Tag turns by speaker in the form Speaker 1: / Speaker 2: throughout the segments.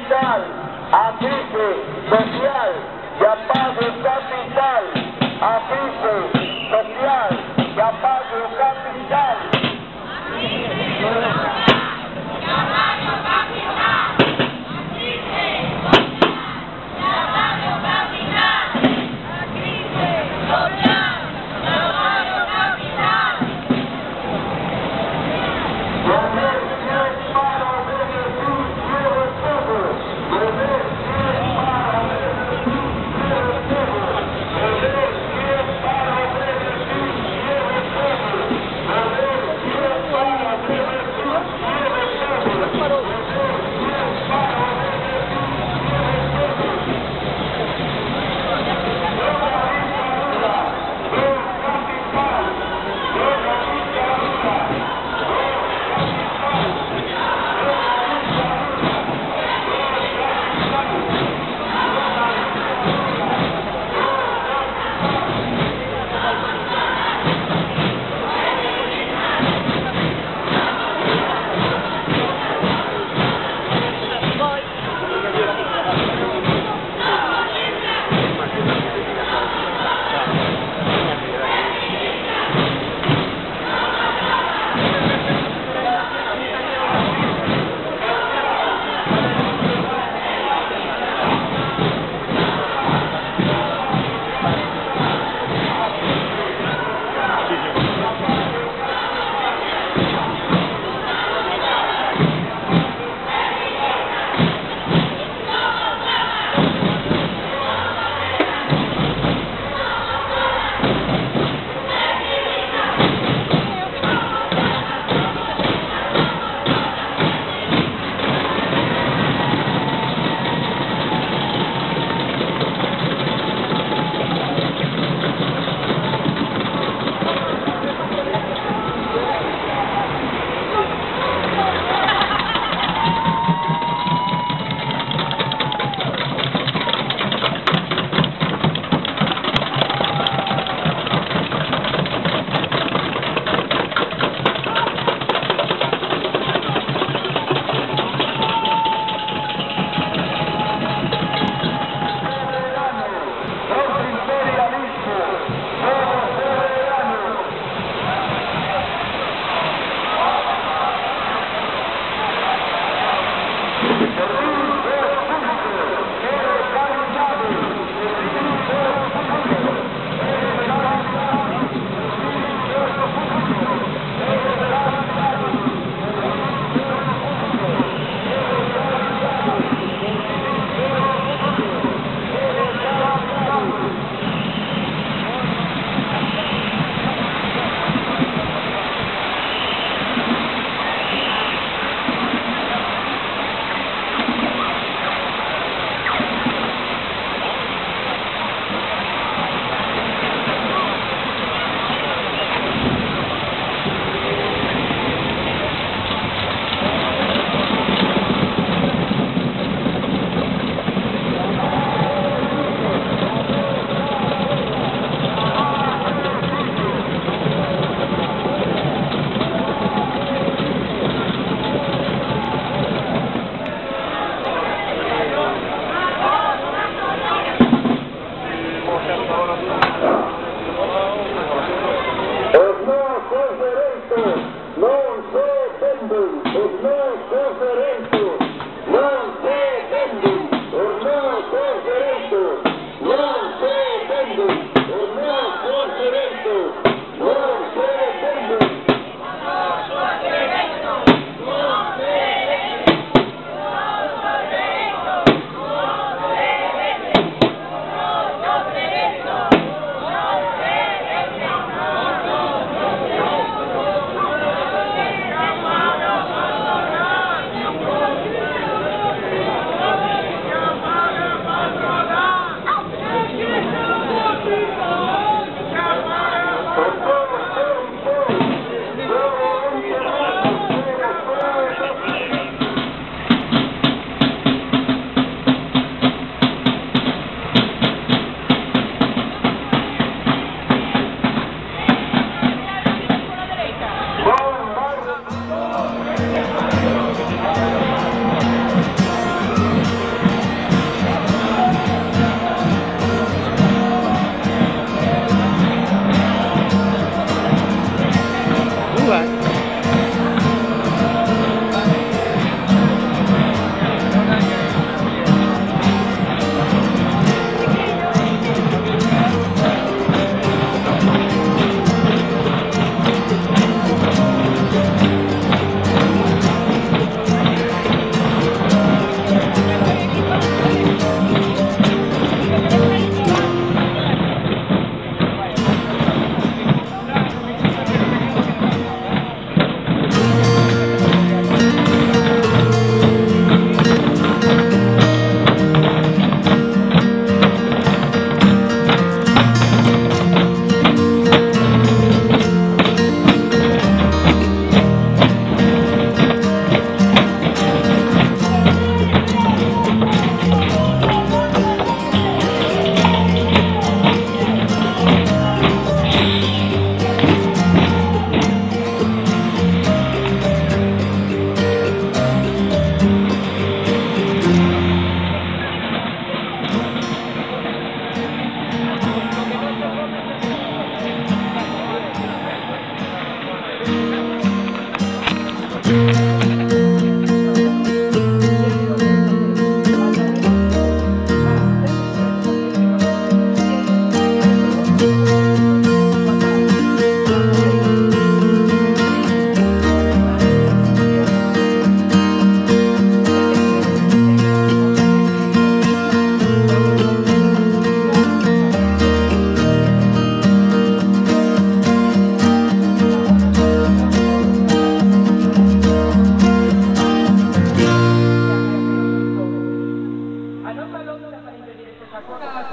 Speaker 1: capital, afiche social, ya pago capital, afiche social, ya pago capital.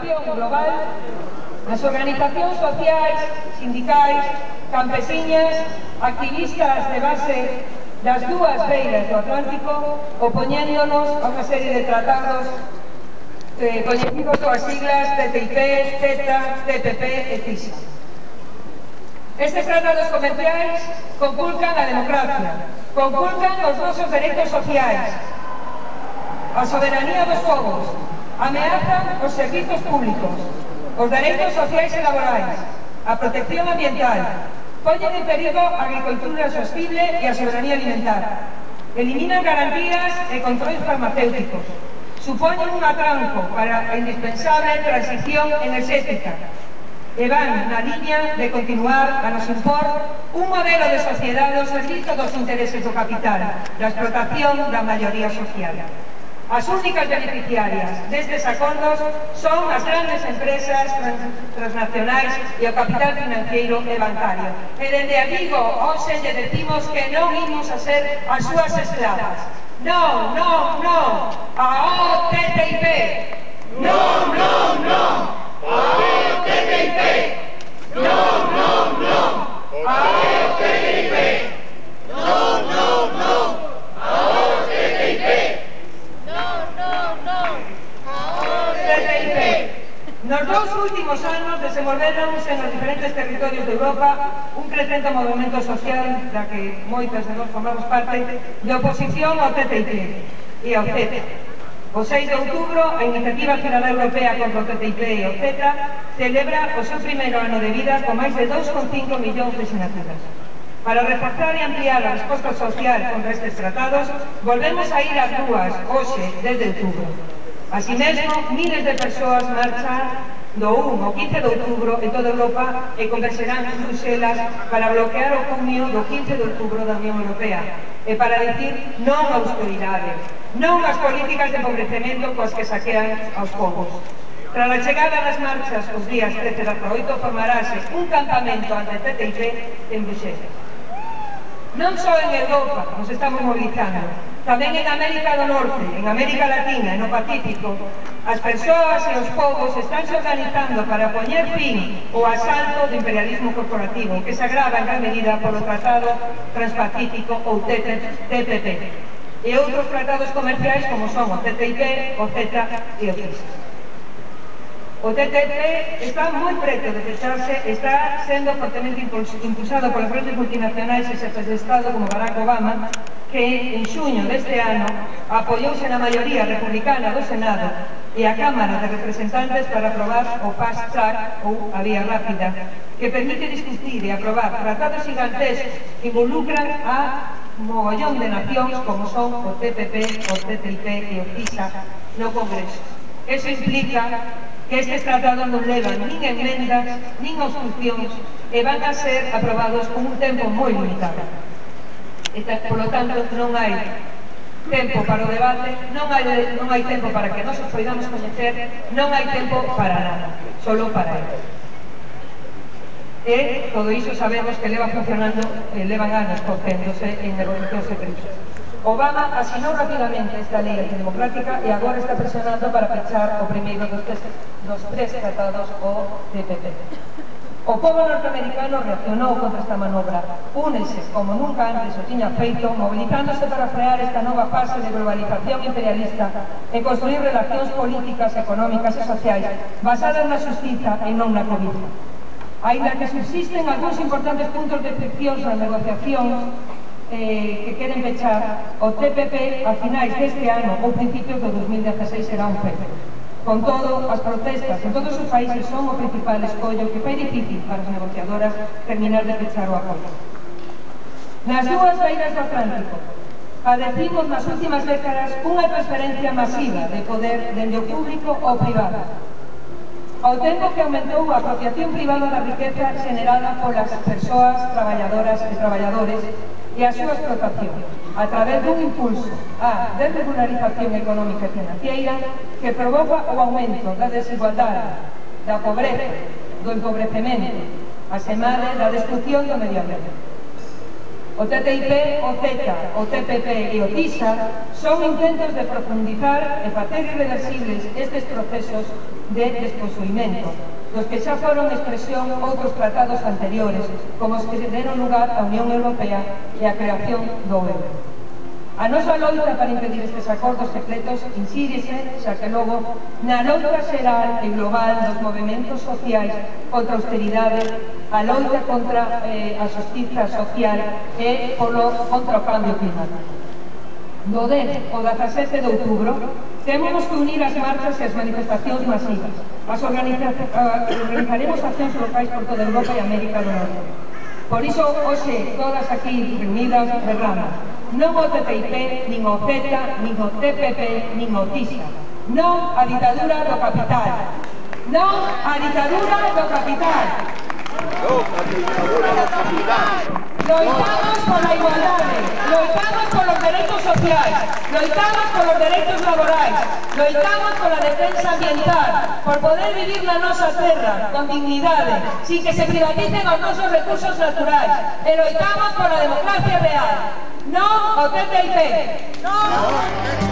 Speaker 2: situación global, as organizacións sociais, sindicais, campesiñas, activistas de base das dúas beiras do Atlántico, opoñéndonos a unha serie de tratados coñecidos coas siglas TTIP, CETA, TPP e TISA. Estes tratados comerciais conculcan a democracia, conculcan os nosos dereitos sociais, a soberanía dos povos, ameazan os servizos públicos, os dereitos sociais e laborais, a protección ambiental, poñen en perigo a agricultura sostible e a soberanía alimentar, eliminan garantías e controles farmacéuticos, supoñen un atranco para a indispensable transición enerxética e van na liña de continuar a nos impor un modelo de sociedade ao servizo dos intereses do capital, da explotación da maioría social. As únicas beneficiarias destes acordos son as grandes empresas transnacionais e o capital financiero e bancario. E dende a Vigo, hoxe lle decimos que non imos a ser as súas esclavas. Non, non, non, ao TTIP! Non, non, non, ao TTIP! Non, non, non, ao TTIP! Non, non, non, ao TTIP! Non, non, non, ao TTIP! Nos dous últimos anos desenvolvéronse nos diferentes territorios de Europa un crecente movimento social da que moitas de nós formamos parte de oposición ao TTIP e ao CETA. O 6 de outubro, a Iniciativa Ciudadana Europea contra o TTIP e o CETA celebra o seu primeiro ano de vida con máis de 2,5 millóns de sinaturas. Para reforzar e ampliar a resposta social contra estes tratados, volvemos a ir ás rúas hoxe desde outubro. Así mesmo, miles de persoas marchan do 1 ao 15 de outubro en toda Europa e converxerán en Bruselas para bloquear o cumio do 15 de outubro da Unión Europea e para dicir non á austeridade, non ás políticas de empobrecemento coas que saquean aos povos. Tras a chegada das marchas os días 13 e 18 formarase un campamento ante TTIP en Bruxelas. Non só en Europa nos estamos mobilizando, tamén en América do Norte, en América Latina e no Pacífico, as persoas e os povos estánse organizando para poñer fin ao asalto do imperialismo corporativo que se agrava en gran medida polo Tratado Transpacífico ou TPP e outros tratados comerciais como son o TTIP, o CETA e o TISA. O TTIP está moi preto de fecharse, está sendo fortemente impulsado polas grandes multinacionais e xefes de Estado como Barack Obama, que en xuño deste ano apoiouse na maioría republicana do Senado e a Cámara de Representantes para aprobar o Fast Track ou a vía rápida, que permite discutir e aprobar tratados gigantescos que involucran a mogollón de nacións como son o TPP, o TTIP e o TISA no Congreso. Eso implica que estes tratados non levan nin enmendas, nin obstruccións e van a ser aprobados con un tempo moi limitado. Por lo tanto, non hai tempo para o debate, non hai tempo para que nos os poidamos coñecer, non hai tempo para nada, solo para ele. E todo iso sabemos que leva funcionando, levan anos cocéndose en negociacións secretas. Obama asinou rapidamente esta lei antidemocrática e agora está presionando para pechar o primeiro dos tres tratados, o TPP. O pobo norteamericano reaccionou contra esta manobra, únese como nunca antes o tiña feito, mobilizándose para frear esta nova fase de globalización imperialista e construir relacións políticas, económicas e sociais basadas na xustiza e non na cobiza. Ainda que subsisten algúns importantes puntos de friccións nas negociacións que queren pechar, o TPP a finais deste ano ou principios do 2016 será un feito. Con todo, as protestas en todos os países son o principal escollo que fai difícil para as negociadoras terminar de pechar o acordo. Nas dúas beiras do Atlántico, padecimos nas últimas décadas unha transferencia masiva de poder dende o público ao privado, ao tempo que aumentou a apropiación privada da riqueza generada polas persoas traballadoras e traballadores e a súa explotación, a través dun impulso á desregularización económica e financiera que provoca o aumento da desigualdade, da pobreza, do empobrecemento, asemade da destrucción do medio ambiente. O TTIP, o CETA, o TPP e o TISA son intentos de profundizar e facer irreversibles estes procesos de desposuimento, dos que xa foron expresión outros tratados anteriores, como os que deron lugar á Unión Europea e a creación do euro. A nosa loita para impedir estes acordos secretos insírese, xa que logo, na loita xeral e global dos movementos sociais contra a austeridade, a loita contra a xustiza social e contra o cambio climático. Do 10 ao 17 de outubro, temos que unir as marchas e as manifestacións masivas. Organizaremos accións locais por toda Europa e América do Norte. Por iso, hoxe, todas aquí reunidas, berramos: non o TTIP, nin o CETA, nin o TPP, nin o TISA. Non a ditadura do capital. Non a ditadura do capital.
Speaker 1: Non a ditadura do capital.
Speaker 2: Loitamos pola igualdade, loitamos polos dereitos sociais, loitamos polos dereitos laborais, loitamos pola defensa ambiental, por poder vivir na nosa terra con dignidade, sin que se privaticen os nosos recursos naturais, e loitamos pola democracia real. Non o TTIP. Non!